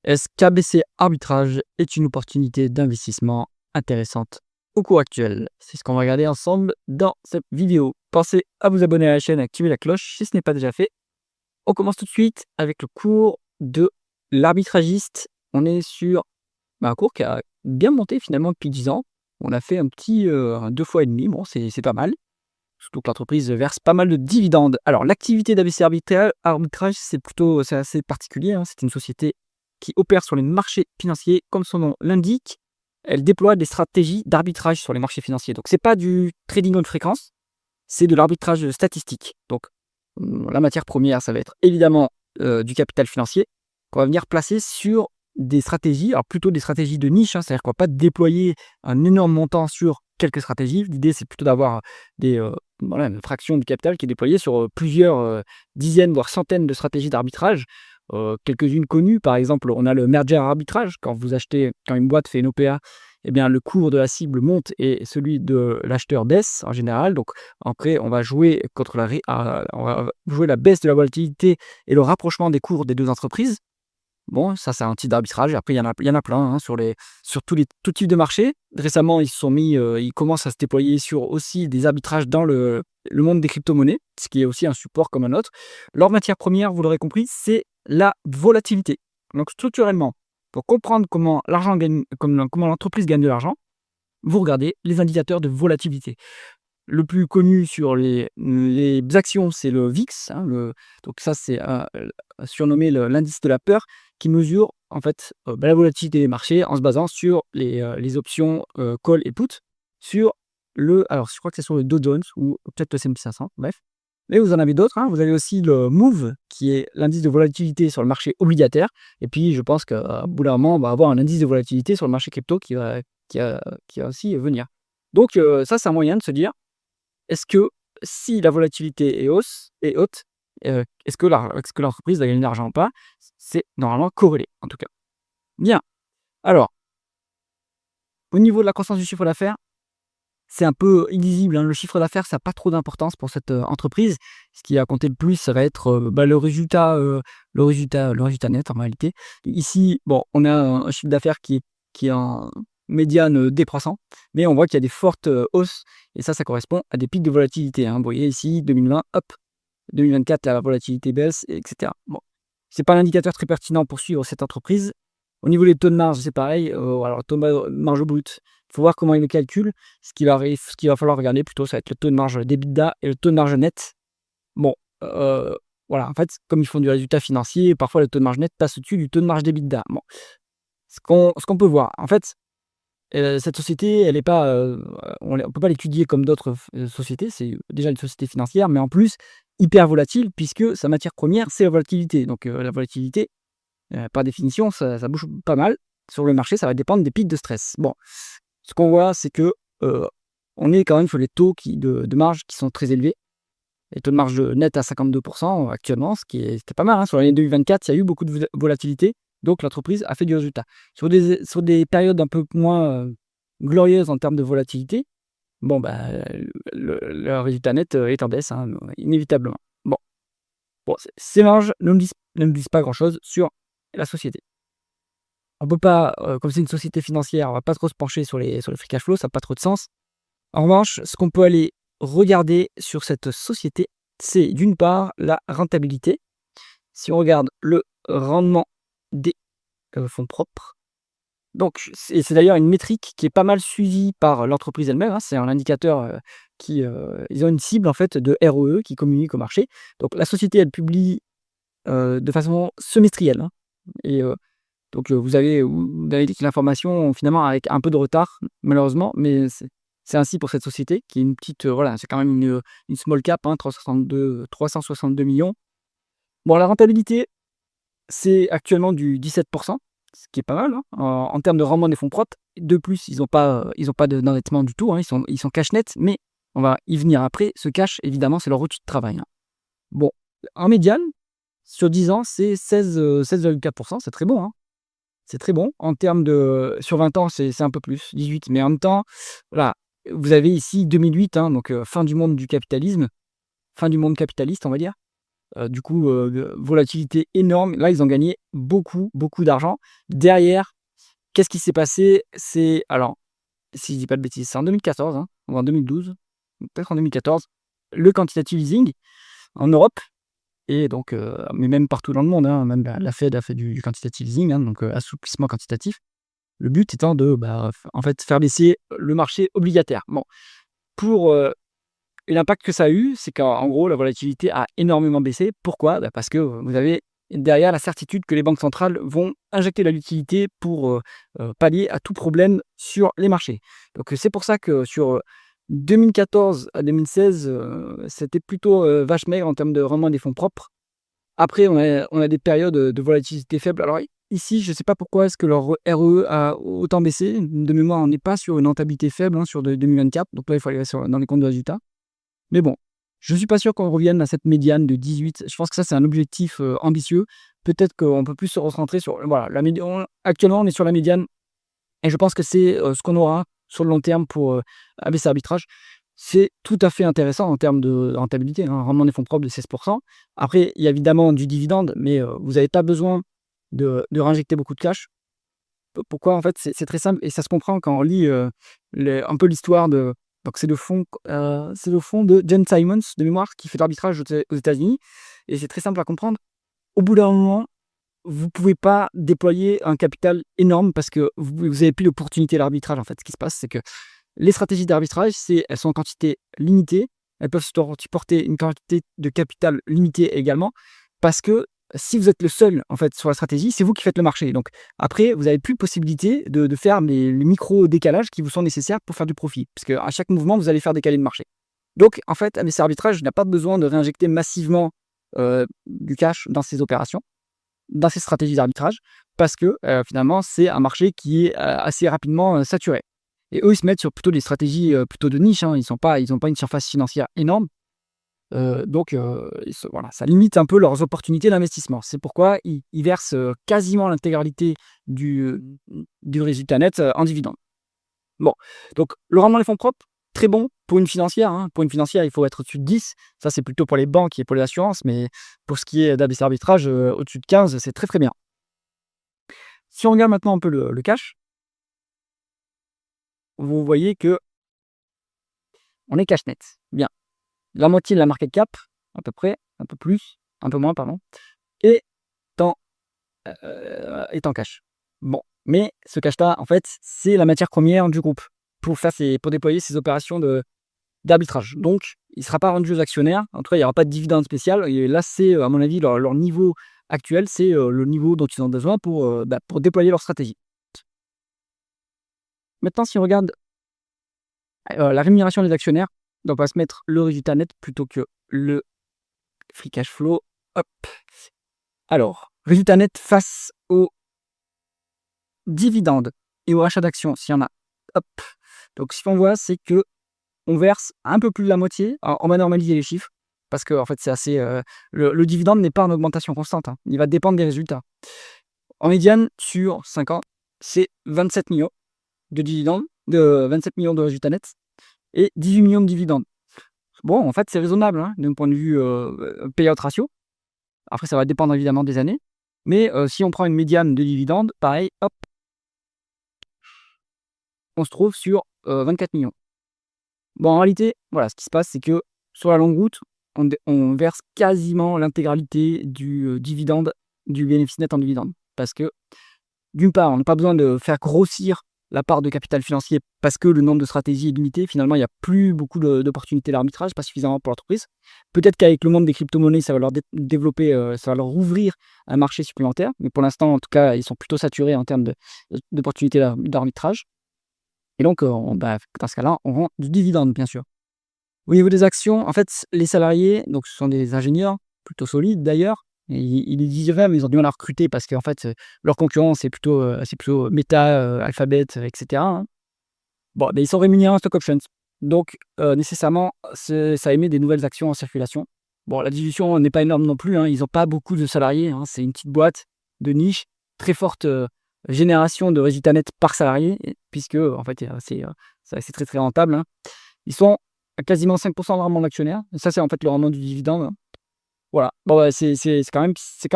Est-ce qu'ABC Arbitrage est une opportunité d'investissement intéressante au cours actuel? C'est ce qu'on va regarder ensemble dans cette vidéo. Pensez à vous abonner à la chaîne et activer la cloche si ce n'est pas déjà fait. On commence tout de suite avec le cours de l'arbitragiste. On est sur un cours qui a bien monté finalement depuis 10 ans. On a fait un petit 2 fois et demi. Bon, c'est pas mal. Surtout que l'entreprise verse pas mal de dividendes. Alors, l'activité d'ABC Arbitrage, c'est assez particulier, hein. C'est une société qui opère sur les marchés financiers, comme son nom l'indique. Elle déploie des stratégies d'arbitrage sur les marchés financiers. Donc, c'est pas du trading haute fréquence, c'est de l'arbitrage statistique. Donc, la matière première, ça va être évidemment du capital financier qu'on va venir placer sur des stratégies, alors plutôt des stratégies de niche, hein, c'est-à-dire qu'on va pas déployer un énorme montant sur quelques stratégies. L'idée, c'est plutôt d'avoir une fraction du capital qui est déployée sur plusieurs dizaines, voire centaines de stratégies d'arbitrage. Quelques-unes connues, par exemple, on a le merger arbitrage. Quand une boîte fait une OPA, eh bien, le cours de la cible monte et celui de l'acheteur baisse en général. Donc, après, on va jouer on va jouer la baisse de la volatilité et le rapprochement des cours des deux entreprises. Bon, ça, c'est un type d'arbitrage. Et après, il y en a plein, hein, sur tout type de marché. Récemment, ils commencent à se déployer sur aussi des arbitrages dans le monde des crypto-monnaies, ce qui est aussi un support comme un autre. Leur matière première, vous l'aurez compris, c'est la volatilité. Donc, structurellement, pour comprendre comment l'entreprise gagne de l'argent, vous regardez les indicateurs de volatilité. Le plus connu sur les actions, c'est le VIX, hein, donc ça, c'est surnommé l'indice de la peur, qui mesure en fait la volatilité des marchés en se basant sur les options call et put sur alors je crois que c'est sur le Dow Jones ou peut-être le S&P 500, bref. Mais vous en avez d'autres, hein. Vous avez aussi le MOVE, qui est l'indice de volatilité sur le marché obligataire. Et puis, je pense qu'à bout d'un moment, on va avoir un indice de volatilité sur le marché crypto qui va aussi venir. Donc, ça, c'est un moyen de se dire, est-ce que si la volatilité est haute, est-ce que l'entreprise va gagner de l'argent ou pas? C'est normalement corrélé, en tout cas. Bien. Alors, au niveau de la croissance du chiffre d'affaires, c'est un peu illisible, hein. Le chiffre d'affaires, ça n'a pas trop d'importance pour cette entreprise. Ce qui a compté le plus, ça va être le résultat net en réalité. Ici, bon, on a un chiffre d'affaires qui est en médiane décroissant, mais on voit qu'il y a des fortes hausses, et ça correspond à des pics de volatilité, hein. Vous voyez ici, 2020, hop, 2024, la volatilité baisse, etc. Bon, c'est pas un indicateur très pertinent pour suivre cette entreprise. Au niveau des taux de marge, c'est pareil. Alors, le taux de marge brut, il faut voir comment il le calcule. Ce qu'il va falloir regarder plutôt, ça va être le taux de marge d'EBITDA et le taux de marge net. Bon, voilà, en fait, comme ils font du résultat financier, parfois le taux de marge net passe au-dessus du taux de marge d'EBITDA. Bon, ce qu'on peut voir, en fait, cette société, elle est pas, on peut pas l'étudier comme d'autres sociétés. C'est déjà une société financière, mais en plus hyper volatile, puisque sa matière première, c'est la volatilité. Donc, la volatilité, par définition, ça bouge pas mal. Sur le marché, ça va dépendre des pics de stress. Bon, ce qu'on voit, c'est que, on est quand même sur les taux de marge qui sont très élevés. Les taux de marge net à 52% actuellement, c'était pas mal, hein. Sur l'année 2024, il y a eu beaucoup de volatilité, donc l'entreprise a fait du résultat. Sur des périodes un peu moins glorieuses en termes de volatilité, bon, bah, le résultat net est en baisse, hein, inévitablement. Bon, ces marges ne nous disent pas grand-chose sur la société. On peut pas, comme c'est une société financière, on va pas trop se pencher sur les free cash flow, ça n'a pas trop de sens. En revanche, ce qu'on peut aller regarder sur cette société, c'est d'une part la rentabilité. Si on regarde le rendement des fonds propres, donc c'est d'ailleurs une métrique qui est pas mal suivie par l'entreprise elle-même, hein. C'est un indicateur ils ont une cible en fait de ROE qui communique au marché. Donc la société, elle publie de façon semestrielle, hein, et donc vous avez l'information finalement avec un peu de retard malheureusement, mais c'est ainsi pour cette société qui est une petite, voilà, c'est quand même une small cap, hein, 362 millions. Bon, la rentabilité, c'est actuellement du 17%, ce qui est pas mal, hein, en termes de rendement des fonds propres. De plus, ils ont pas d'endettement du tout, hein, ils sont cash net, mais on va y venir après. Ce cash, évidemment, c'est leur outil de travail, hein. Bon, en médiane, sur 10 ans, c'est 16,4%, c'est très bon, hein. C'est très bon. En termes de sur 20 ans, c'est un peu plus, 18, mais en même temps, voilà, vous avez ici 2008, hein, donc fin du monde du capitalisme, fin du monde capitaliste, on va dire. Du coup, volatilité énorme. Là, ils ont gagné beaucoup, beaucoup d'argent. Derrière, qu'est-ce qui s'est passé? C'est alors, si je dis pas de bêtises, c'est en 2014, hein, ou en 2012, peut-être en 2014, le quantitative easing en Europe et donc mais même partout dans le monde, hein, même la Fed a fait du quantitative easing, hein, donc assouplissement quantitatif. Le but étant de, en fait, faire baisser le marché obligataire. Bon, pour, et l'impact que ça a eu, c'est qu'en gros, la volatilité a énormément baissé. Pourquoi? Parce que, vous avez derrière la certitude que les banques centrales vont injecter la liquidité pour, pallier à tout problème sur les marchés. Donc, c'est pour ça que sur, 2014 à 2016, c'était plutôt, vache maigre en termes de rendement des fonds propres. Après, on a des périodes, de volatilité faible. Alors ici, je ne sais pas pourquoi est-ce que leur ROE a autant baissé. De mémoire, on n'est pas sur une rentabilité faible, hein, sur de 2024. Donc là, il faut aller dans les comptes de résultats. Mais bon, je ne suis pas sûr qu'on revienne à cette médiane de 18. Je pense que ça, c'est un objectif, ambitieux. Peut-être qu'on peut plus se recentrer sur voilà, la médiane. Actuellement, on est sur la médiane et je pense que c'est, ce qu'on aura sur le long terme pour, ABC Arbitrage. C'est tout à fait intéressant en termes de rentabilité, hein, rendement des fonds propres de 16. Après, il y a évidemment du dividende, mais, vous n'avez pas besoin de réinjecter beaucoup de cash. Pourquoi? En fait, c'est très simple et ça se comprend quand on lit, un peu l'histoire de donc c'est le fonds de Jen Simons, de mémoire, qui fait de l'arbitrage aux États-Unis et c'est très simple à comprendre. Au bout d'un moment, vous pouvez pas déployer un capital énorme parce que vous avez plus d'opportunité à l'arbitrage, en fait. Ce qui se passe, c'est que les stratégies d'arbitrage, elles sont en quantité limitée. Elles peuvent supporter une quantité de capital limitée également, parce que si vous êtes le seul en fait sur la stratégie, c'est vous qui faites le marché. Donc après, vous n'avez plus possibilité de faire les micro-décalages qui vous sont nécessaires pour faire du profit, parce qu'à chaque mouvement, vous allez faire décaler le marché. Donc en fait, ABC Arbitrage n'a pas besoin de réinjecter massivement du cash dans ses opérations, dans ses stratégies d'arbitrage, parce que finalement, c'est un marché qui est assez rapidement saturé. Et eux, ils se mettent sur plutôt des stratégies plutôt de niche, hein. Ils ont pas une surface financière énorme. Donc voilà, ça limite un peu leurs opportunités d'investissement. C'est pourquoi ils versent quasiment l'intégralité du résultat net en dividende. Bon, donc le rendement des fonds propres, très bon pour une financière, hein. Pour une financière, il faut être au-dessus de 10. Ça, c'est plutôt pour les banques et pour les assurances, mais pour ce qui est d'ABC Arbitrage, au-dessus de 15, c'est très, très bien. Si on regarde maintenant un peu le cash, vous voyez que on est cash net. Bien. La moitié de la market cap, à peu près, un peu plus, un peu moins, pardon, est en, est en cash. Bon, mais ce cash-là, en fait, c'est la matière première du groupe pour déployer ces opérations d'arbitrage. Donc, il ne sera pas rendu aux actionnaires. En tout cas, il n'y aura pas de dividende spécial. Et là, c'est, à mon avis, leur niveau actuel, c'est le niveau dont ils ont besoin pour déployer leur stratégie. Maintenant, si on regarde la rémunération des actionnaires, on va se mettre le résultat net plutôt que le free cash flow. Hop. Alors, résultat net face aux dividendes et au rachat d'actions, s'il y en a. Hop. Donc, ce qu'on voit, c'est que on verse un peu plus de la moitié. Alors, on va normaliser les chiffres parce que en fait, c'est assez. Le dividende n'est pas en augmentation constante, hein. Il va dépendre des résultats. En médiane, sur 5 ans, c'est 27 millions de dividendes, de 27 millions de résultats nets et 18 millions de dividendes. Bon, en fait, c'est raisonnable, hein, d'un point de vue payout ratio. Après, ça va dépendre évidemment des années. Mais si on prend une médiane de dividendes, pareil, hop, on se trouve sur 24 millions. Bon, en réalité, voilà, ce qui se passe, c'est que sur la longue route, on verse quasiment l'intégralité du dividende, du bénéfice net en dividende. Parce que, d'une part, on n'a pas besoin de faire grossir la part de capital financier parce que le nombre de stratégies est limité. Finalement, il n'y a plus beaucoup d'opportunités d'arbitrage, pas suffisamment pour l'entreprise. Peut-être qu'avec le monde des crypto-monnaies, ça va leur développer, ça va leur ouvrir un marché supplémentaire. Mais pour l'instant, en tout cas, ils sont plutôt saturés en termes d'opportunités d'arbitrage. Et donc, dans ce cas-là, on rend du dividende, bien sûr. Au niveau des actions, en fait, les salariés, donc ce sont des ingénieurs, plutôt solides d'ailleurs, et ils les diraient, mais ils ont du mal à recruter parce qu'en fait, leur concurrent, c'est plutôt Meta, Alphabet, etc., hein. Bon, ils sont rémunérés en stock options. Donc, nécessairement, ça émet des nouvelles actions en circulation. Bon, la dilution n'est pas énorme non plus, hein. Ils n'ont pas beaucoup de salariés, hein. C'est une petite boîte de niche, très forte génération de résultats nets par salarié, puisque, en fait, c'est très très rentable, hein. Ils sont à quasiment 5% de rendement d'actionnaire. Ça, c'est en fait le rendement du dividende, hein. Voilà. Bon, bah, c'est quand même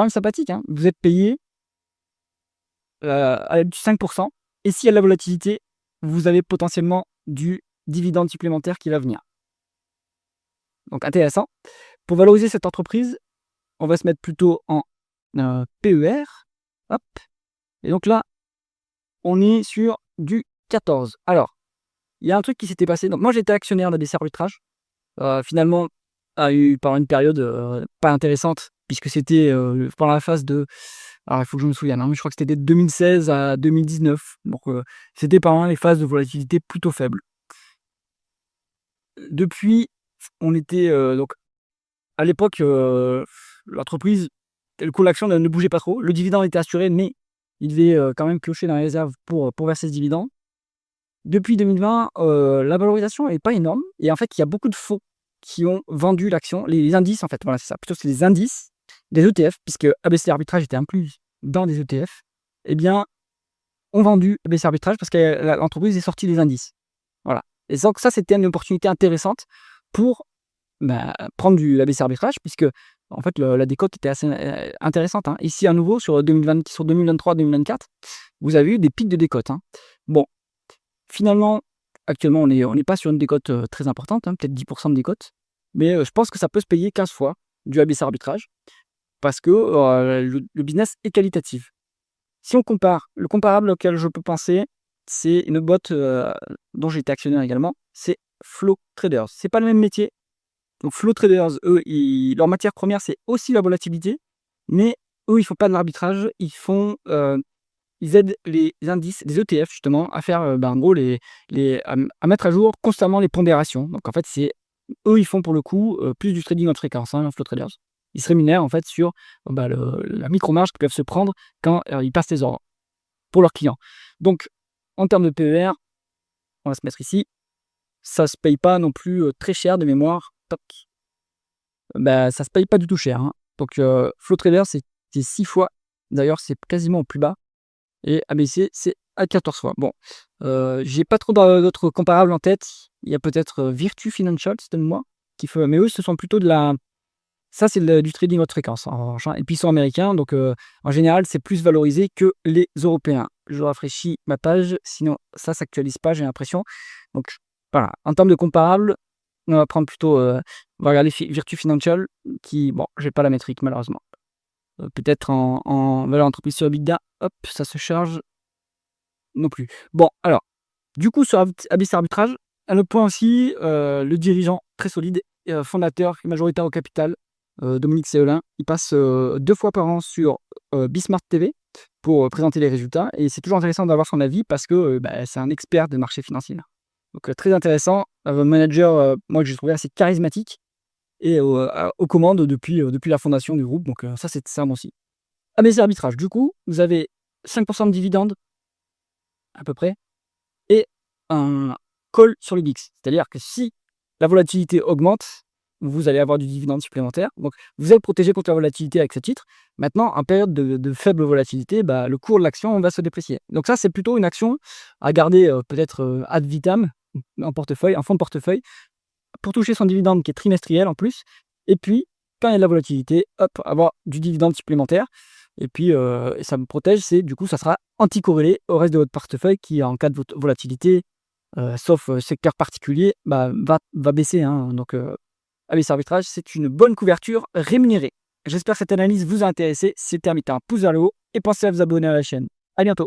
sympathique, hein. Vous êtes payé, à du 5 et s'il y a de la volatilité, vous avez potentiellement du dividende supplémentaire qui va venir. Donc intéressant. Pour valoriser cette entreprise, on va se mettre plutôt en, PER. Hop, et donc là, on est sur du 14. Alors, il y a un truc qui s'était passé. Donc moi, j'étais actionnaire d'ABC Arbitrage. Finalement, a eu pendant une période, pas intéressante puisque c'était, pendant la phase de alors il faut que je me souvienne, hein, mais je crois que c'était de 2016 à 2019. Donc, c'était pendant les phases de volatilité plutôt faibles. Depuis, on était, donc à l'époque, l'entreprise, le cours de l'action ne bougeait pas trop. Le dividende était assuré, mais il devait, quand même piocher dans les réserves pour verser ce dividende. Depuis 2020, la valorisation est pas énorme et en fait, il y a beaucoup de fonds qui ont vendu l'action, les indices en fait, voilà, c'est ça, plutôt c'est les indices des ETF puisque ABC Arbitrage était inclus dans des ETF, eh bien, ont vendu ABC Arbitrage parce que l'entreprise est sortie des indices. Voilà, et donc ça, c'était une opportunité intéressante pour, bah, prendre du ABC Arbitrage puisque, en fait, la décote était assez, intéressante, hein. Ici, à nouveau, sur 2023-2024, vous avez eu des pics de décote, hein. Bon, finalement, actuellement, on n'est pas sur une décote, très importante, hein, peut-être 10 de décote, mais je pense que ça peut se payer 15 fois du ABC Arbitrage parce que, le business est qualitatif. Si on compare, le comparable auquel je peux penser, c'est une boîte, dont j'ai été actionnaire également, c'est Flow Traders. C'est pas le même métier. Donc Flow Traders, eux, leur matière première, c'est aussi la volatilité, mais eux, ils font pas de l'arbitrage, ils aident les indices, les ETF justement, à faire, en gros à mettre à jour constamment les pondérations. Donc en fait, c'est eux, ils font pour le coup, plus du trading en fréquence, hein, Flow Traders. Ils se rémunèrent en fait sur, la micro-marge qu'ils peuvent se prendre quand, ils passent les ordres pour leurs clients. Donc en termes de PER, on va se mettre ici, ça se paye pas non plus, très cher de mémoire. Toc, bah, ça se paye pas du tout cher, hein. Donc Flow Traders, c'est 6 fois. D'ailleurs, c'est quasiment au plus bas. Et ABC, c'est à 14 fois. Bon, j'ai pas trop d'autres comparables en tête. Il y a peut-être, Virtu Financial, c'est de moi, qui fait mais eux, ce sont plutôt de la ça, c'est du trading haute fréquence, en revanche, hein, et puis ils sont américains, donc en général, c'est plus valorisé que les Européens. Je rafraîchis ma page, sinon ça s'actualise pas, j'ai l'impression. Donc voilà, en termes de comparables, on va prendre plutôt, on va regarder Virtu Financial qui bon, j'ai pas la métrique malheureusement. Peut-être en valeur entreprise sur EBITDA, hop, ça se charge non plus. Bon, alors, du coup, sur ABC Arbitrage, un autre point aussi, le dirigeant très solide, fondateur et majoritaire au capital, Dominique Séolin, il passe 2 fois par an sur Bismart TV pour présenter les résultats. Et c'est toujours intéressant d'avoir son avis parce que c'est un expert des marchés financiers. Donc très intéressant, un manager, moi que j'ai trouvé assez charismatique et aux commandes depuis la fondation du groupe. Donc ça, c'est un bon signe. ABC Arbitrage, du coup, vous avez 5% de dividendes à peu près et un call sur le VIX. C'est-à-dire que si la volatilité augmente, vous allez avoir du dividende supplémentaire. Donc, vous êtes protégé contre la volatilité avec ce titre. Maintenant, en période de faible volatilité, le cours de l'action va se déprécier. Donc ça, c'est plutôt une action à garder peut-être ad vitam en portefeuille, en fonds de portefeuille, pour toucher son dividende qui est trimestriel en plus. Et puis, quand il y a de la volatilité, hop, avoir du dividende supplémentaire. Et puis, ça me protège, du coup, ça sera anticorrélé au reste de votre portefeuille qui, en cas de volatilité, sauf secteur particulier, va baisser, hein. Donc, ABC Arbitrage, c'est une bonne couverture rémunérée. J'espère que cette analyse vous a intéressé. Si c'est le cas, mettez un pouce vers le haut et pensez à vous abonner à la chaîne. À bientôt.